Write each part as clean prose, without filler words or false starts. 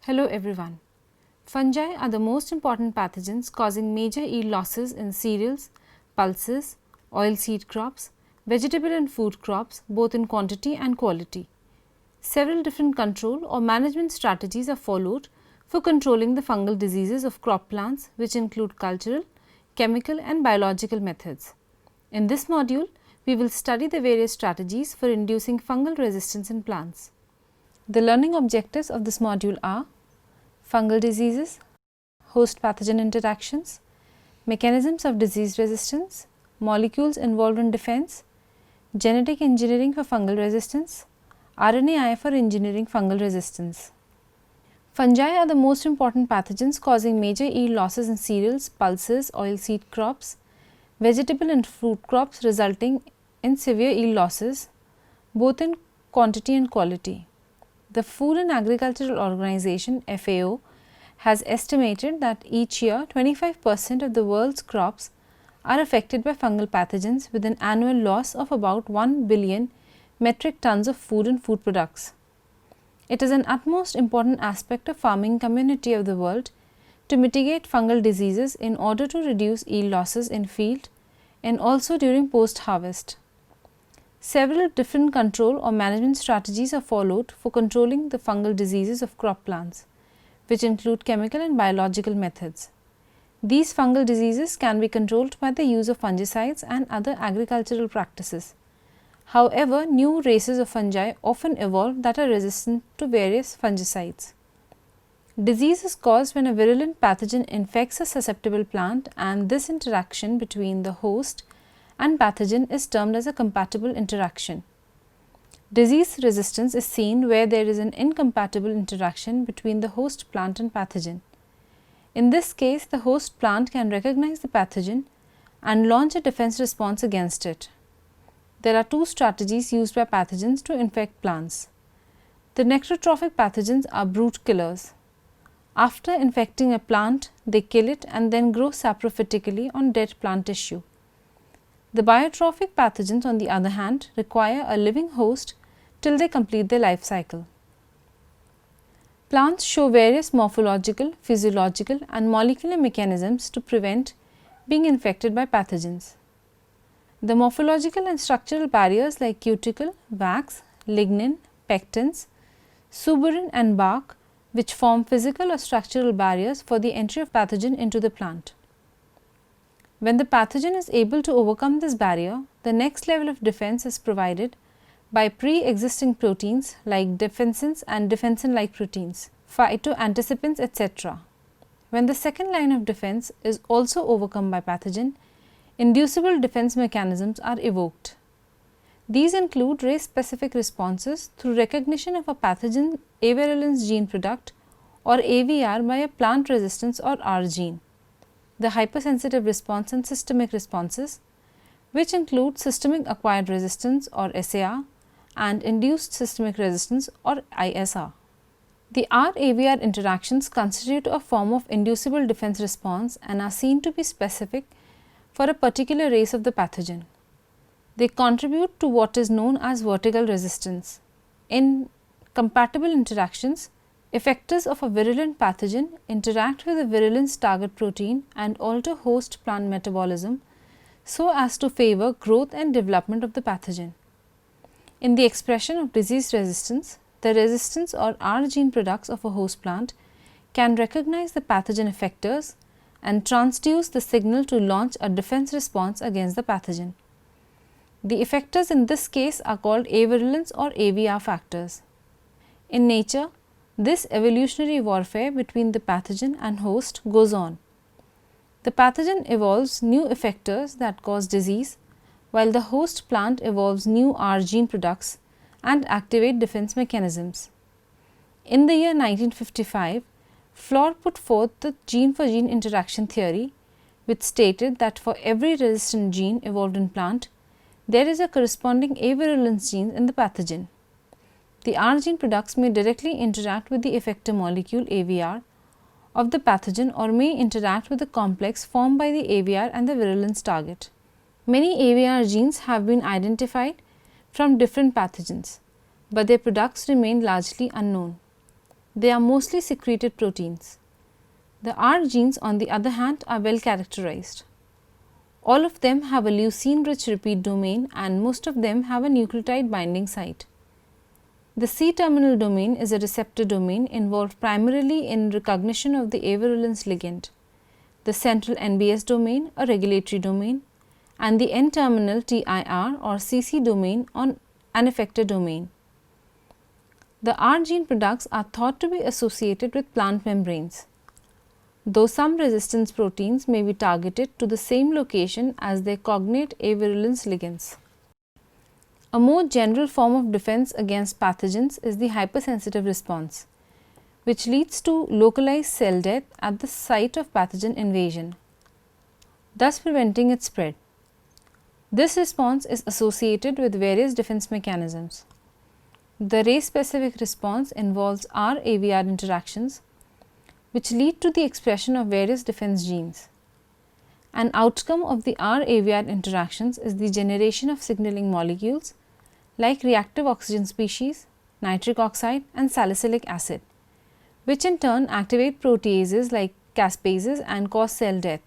Hello everyone. Fungi are the most important pathogens causing major yield losses in cereals, pulses, oilseed crops, vegetable and food crops both in quantity and quality. Several different control or management strategies are followed for controlling the fungal diseases of crop plants, which include cultural, chemical and biological methods. In this module, we will study the various strategies for inducing fungal resistance in plants. The learning objectives of this module are fungal diseases, host pathogen interactions, mechanisms of disease resistance, molecules involved in defense, genetic engineering for fungal resistance, RNAi for engineering fungal resistance. Fungi are the most important pathogens causing major yield losses in cereals, pulses, oilseed crops, vegetable and fruit crops, resulting in severe yield losses both in quantity and quality. The Food and Agricultural Organization (FAO) has estimated that each year 25% of the world's crops are affected by fungal pathogens with an annual loss of about 1 billion metric tons of food and food products. It is an utmost important aspect of farming community of the world to mitigate fungal diseases in order to reduce yield losses in field and also during post-harvest. Several different control or management strategies are followed for controlling the fungal diseases of crop plants, which include chemical and biological methods. These fungal diseases can be controlled by the use of fungicides and other agricultural practices. However, new races of fungi often evolve that are resistant to various fungicides. Disease is caused when a virulent pathogen infects a susceptible plant, and this interaction between the host and pathogen is termed as a compatible interaction. Disease resistance is seen where there is an incompatible interaction between the host plant and pathogen. In this case, the host plant can recognize the pathogen and launch a defense response against it. There are two strategies used by pathogens to infect plants. The necrotrophic pathogens are brood killers. After infecting a plant, they kill it and then grow saprophytically on dead plant tissue. The biotrophic pathogens, on the other hand, require a living host till they complete their life cycle. Plants show various morphological, physiological and molecular mechanisms to prevent being infected by pathogens. The morphological and structural barriers like cuticle, wax, lignin, pectins, suberin and bark, which form physical or structural barriers for the entry of pathogen into the plant. When the pathogen is able to overcome this barrier, the next level of defense is provided by pre-existing proteins like defensins and defensin-like proteins, phytoanticipins, etc. When the second line of defense is also overcome by pathogen, inducible defense mechanisms are evoked. These include race-specific responses through recognition of a pathogen avirulence gene product or AVR by a plant resistance or R gene, the hypersensitive response and systemic responses, which include systemic acquired resistance or SAR and induced systemic resistance or ISR. The R-AVR interactions constitute a form of inducible defense response and are seen to be specific for a particular race of the pathogen. They contribute to what is known as vertical resistance. In compatible interactions, effectors of a virulent pathogen interact with the virulence target protein and alter host plant metabolism so as to favor growth and development of the pathogen. In the expression of disease resistance, the resistance or R gene products of a host plant can recognize the pathogen effectors and transduce the signal to launch a defense response against the pathogen. The effectors in this case are called avirulence or AVR factors. In nature, this evolutionary warfare between the pathogen and host goes on. The pathogen evolves new effectors that cause disease, while the host plant evolves new R gene products and activate defense mechanisms. In the year 1955, Flor put forth the gene for gene interaction theory, which stated that for every resistant gene evolved in plant, there is a corresponding avirulence gene in the pathogen. The R gene products may directly interact with the effector molecule AVR of the pathogen or may interact with the complex formed by the AVR and the virulence target. Many AVR genes have been identified from different pathogens, but their products remain largely unknown. They are mostly secreted proteins. The R genes, on the other hand, are well characterized. All of them have a leucine-rich repeat domain and most of them have a nucleotide binding site. The C-terminal domain is a receptor domain involved primarily in recognition of the avirulence ligand, the central NBS domain, a regulatory domain, and the N-terminal TIR or CC domain on an effector domain. The R gene products are thought to be associated with plant membranes, though some resistance proteins may be targeted to the same location as their cognate avirulence ligands. A more general form of defense against pathogens is the hypersensitive response, which leads to localized cell death at the site of pathogen invasion, thus preventing its spread. This response is associated with various defense mechanisms. The race-specific response involves R-AVR interactions, which lead to the expression of various defense genes. An outcome of the R-AVR interactions is the generation of signaling molecules like reactive oxygen species, nitric oxide and salicylic acid, which in turn activate proteases like caspases and cause cell death.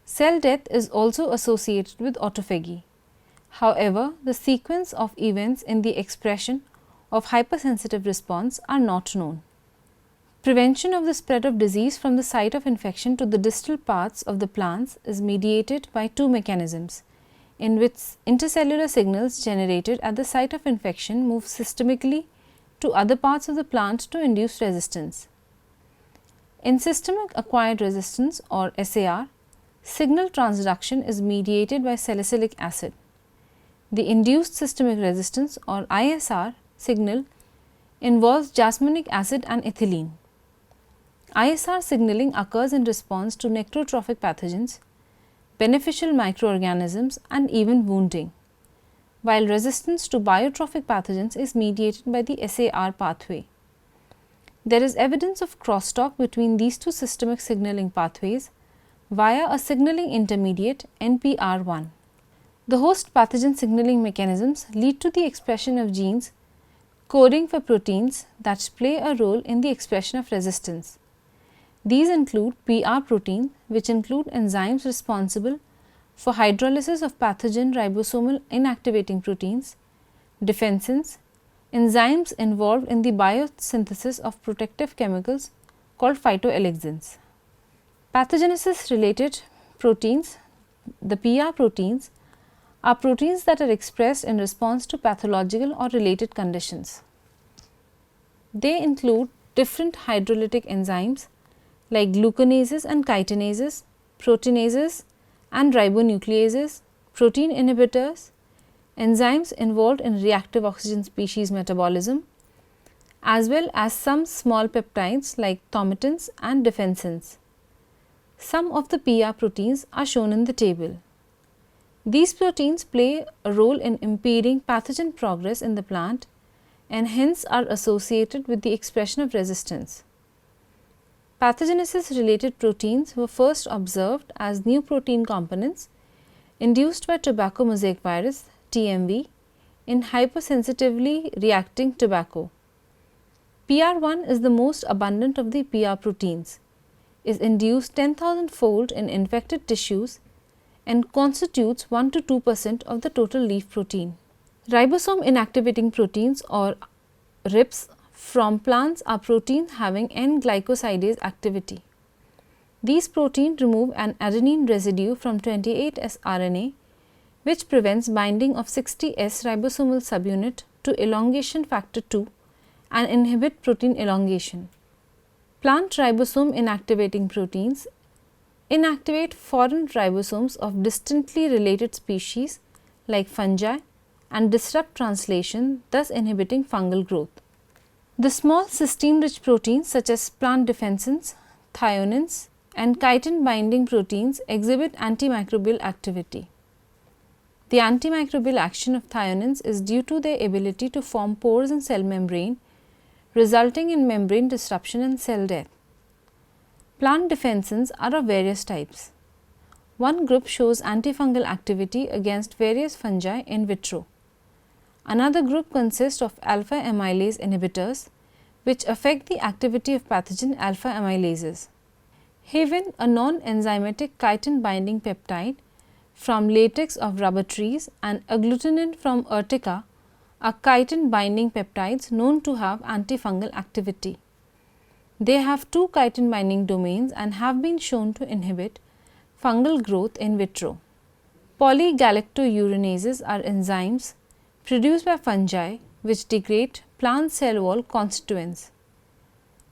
Cell death is also associated with autophagy. However, the sequence of events in the expression of hypersensitive response are not known. Prevention of the spread of disease from the site of infection to the distal parts of the plants is mediated by two mechanisms, in which intercellular signals generated at the site of infection move systemically to other parts of the plant to induce resistance. In systemic acquired resistance or SAR, signal transduction is mediated by salicylic acid. The induced systemic resistance or ISR signal involves jasminic acid and ethylene. ISR signaling occurs in response to necrotrophic pathogens, beneficial microorganisms and even wounding, while resistance to biotrophic pathogens is mediated by the SAR pathway. There is evidence of crosstalk between these two systemic signaling pathways via a signaling intermediate NPR1. The host pathogen signaling mechanisms lead to the expression of genes coding for proteins that play a role in the expression of resistance. These include PR protein, which include enzymes responsible for hydrolysis of pathogen ribosomal inactivating proteins, defensins, enzymes involved in the biosynthesis of protective chemicals called phytoalexins. Pathogenesis related proteins, the PR proteins, are proteins that are expressed in response to pathological or related conditions. They include different hydrolytic enzymes like glucanases and chitinases, proteinases and ribonucleases, protein inhibitors, enzymes involved in reactive oxygen species metabolism, as well as some small peptides like thaumatins and defensins. Some of the PR proteins are shown in the table. These proteins play a role in impeding pathogen progress in the plant and hence are associated with the expression of resistance. Pathogenesis related proteins were first observed as new protein components induced by tobacco mosaic virus TMV in hypersensitively reacting tobacco. PR1 is the most abundant of the PR proteins, is induced 10,000-fold in infected tissues and constitutes 1 to 2% of the total leaf protein. Ribosome inactivating proteins or RIPs from plants are proteins having N-glycosidase activity. These proteins remove an adenine residue from 28S RNA, which prevents binding of 60S ribosomal subunit to elongation factor 2 and inhibit protein elongation. Plant ribosome inactivating proteins inactivate foreign ribosomes of distantly related species like fungi and disrupt translation, thus inhibiting fungal growth. The small cysteine-rich proteins such as plant defensins, thionins and chitin binding proteins exhibit antimicrobial activity. The antimicrobial action of thionins is due to their ability to form pores in cell membrane, resulting in membrane disruption and cell death. Plant defensins are of various types. One group shows antifungal activity against various fungi in vitro. Another group consists of alpha amylase inhibitors, which affect the activity of pathogen alpha amylases. Haven, a non-enzymatic chitin binding peptide from latex of rubber trees, and agglutinin from urtica are chitin binding peptides known to have antifungal activity. They have two chitin binding domains and have been shown to inhibit fungal growth in vitro. Polygalactourinases are enzymes produced by fungi which degrade plant cell wall constituents.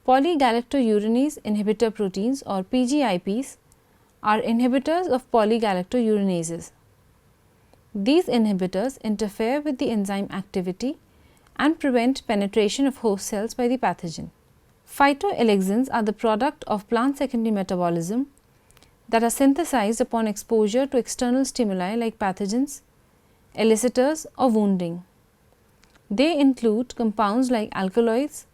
Polygalactourinase inhibitor proteins or PGIPs are inhibitors of polygalactourinases. These inhibitors interfere with the enzyme activity and prevent penetration of host cells by the pathogen. Phytoalexins are the product of plant secondary metabolism that are synthesized upon exposure to external stimuli like pathogens, elicitors or wounding. They include compounds like alkaloids,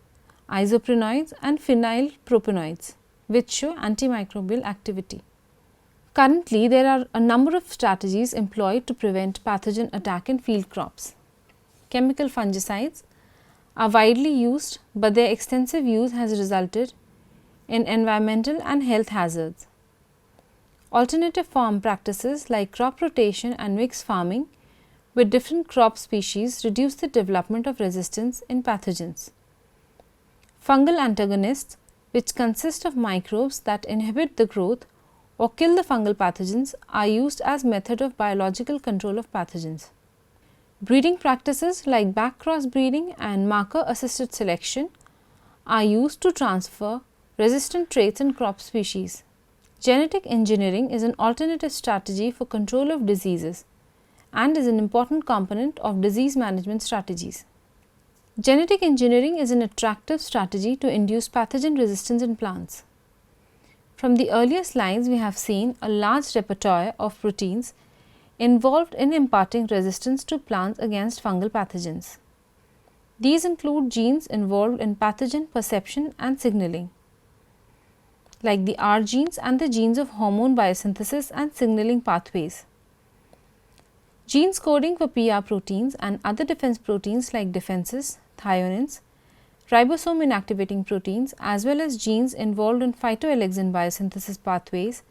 isoprenoids and phenylpropanoids which show antimicrobial activity. Currently, there are a number of strategies employed to prevent pathogen attack in field crops. Chemical fungicides are widely used, but their extensive use has resulted in environmental and health hazards. Alternative farm practices like crop rotation and mixed farming with different crop species reduce the development of resistance in pathogens. Fungal antagonists, which consist of microbes that inhibit the growth or kill the fungal pathogens, are used as method of biological control of pathogens. Breeding practices like back-cross breeding and marker-assisted selection are used to transfer resistant traits in crop species. Genetic engineering is an alternative strategy for control of diseases and is an important component of disease management strategies. Genetic engineering is an attractive strategy to induce pathogen resistance in plants. From the earlier slides, we have seen a large repertoire of proteins involved in imparting resistance to plants against fungal pathogens. These include genes involved in pathogen perception and signaling, like the R genes and the genes of hormone biosynthesis and signaling pathways. Genes coding for PR proteins and other defense proteins like defenses, thionins, ribosome inactivating proteins, as well as genes involved in phytoalexin biosynthesis pathways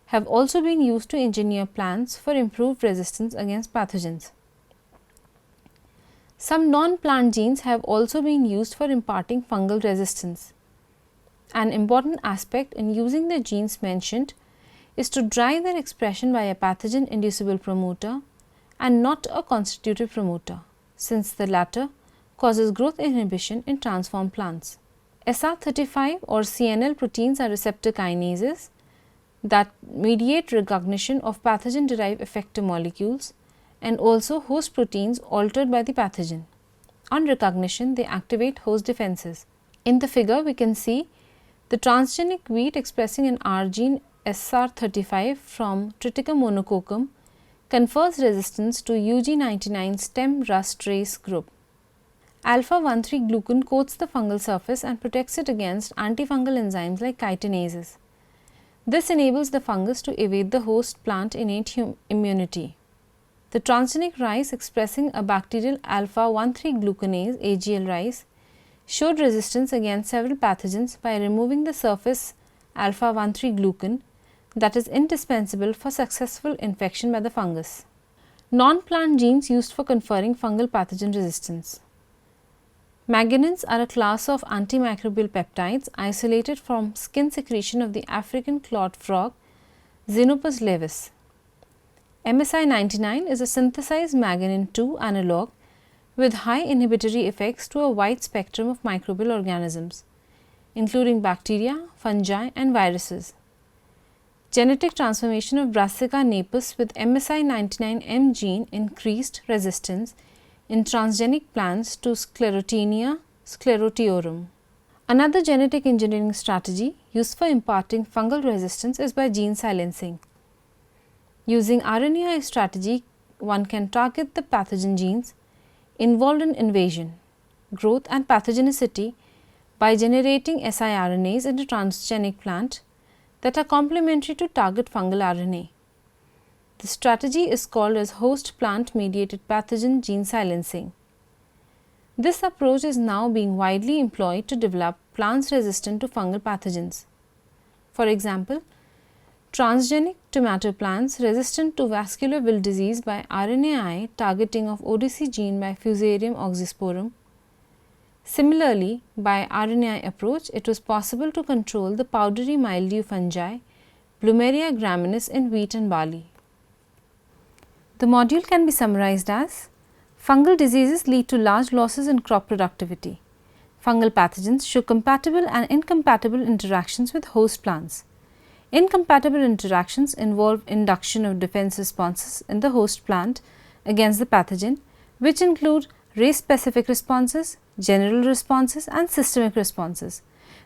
have also been used to engineer plants for improved resistance against pathogens. Some non-plant genes have also been used for imparting fungal resistance. An important aspect in using the genes mentioned is to drive their expression by a pathogen inducible promoter and not a constitutive promoter, since the latter causes growth inhibition in transformed plants. SR35 or CNL proteins are receptor kinases that mediate recognition of pathogen derived effector molecules and also host proteins altered by the pathogen. On recognition, they activate host defenses. In the figure, we can see the transgenic wheat expressing an R gene SR35 from Triticum monococcum confers resistance to UG99 stem rust race group. Alpha-1,3-glucan coats the fungal surface and protects it against antifungal enzymes like chitinases. This enables the fungus to evade the host plant innate immunity. The transgenic rice expressing a bacterial alpha-1,3-glucanase AGL rice showed resistance against several pathogens by removing the surface alpha-1,3-glucan that is indispensable for successful infection by the fungus. Non-plant genes used for conferring fungal pathogen resistance. Magnins are a class of antimicrobial peptides isolated from skin secretion of the African clawed frog Xenopus laevis. MSI-99 is a synthesized Magnin 2 analog with high inhibitory effects to a wide spectrum of microbial organisms, including bacteria, fungi and viruses. Genetic transformation of Brassica napus with MSI-99M gene increased resistance in transgenic plants to Sclerotinia sclerotiorum. Another genetic engineering strategy used for imparting fungal resistance is by gene silencing. Using RNAi strategy, one can target the pathogen genes involved in invasion, growth and pathogenicity by generating siRNAs in a transgenic plant that are complementary to target fungal RNA. The strategy is called as host plant mediated pathogen gene silencing. This approach is now being widely employed to develop plants resistant to fungal pathogens. For example, transgenic tomato plants resistant to vascular wilt disease by RNAi targeting of ODC gene by Fusarium oxysporum. Similarly, by RNAi approach, it was possible to control the powdery mildew fungi Plumeria graminis in wheat and barley. The module can be summarized as: fungal diseases lead to large losses in crop productivity. Fungal pathogens show compatible and incompatible interactions with host plants. Incompatible interactions involve induction of defense responses in the host plant against the pathogen, which include race-specific responses, general responses, and systemic responses.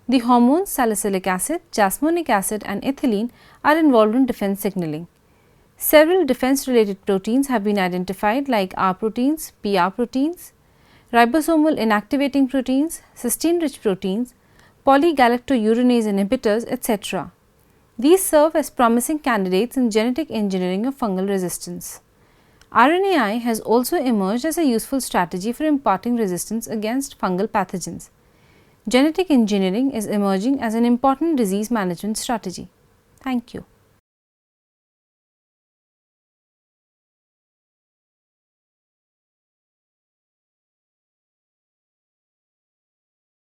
The hormones salicylic acid, jasmonic acid, and ethylene are involved in defense signaling. Several defense-related proteins have been identified like R proteins, PR proteins, ribosomal inactivating proteins, cysteine-rich proteins, polygalacturonase inhibitors, etc. These serve as promising candidates in genetic engineering of fungal resistance. RNAi has also emerged as a useful strategy for imparting resistance against fungal pathogens. Genetic engineering is emerging as an important disease management strategy. Thank you.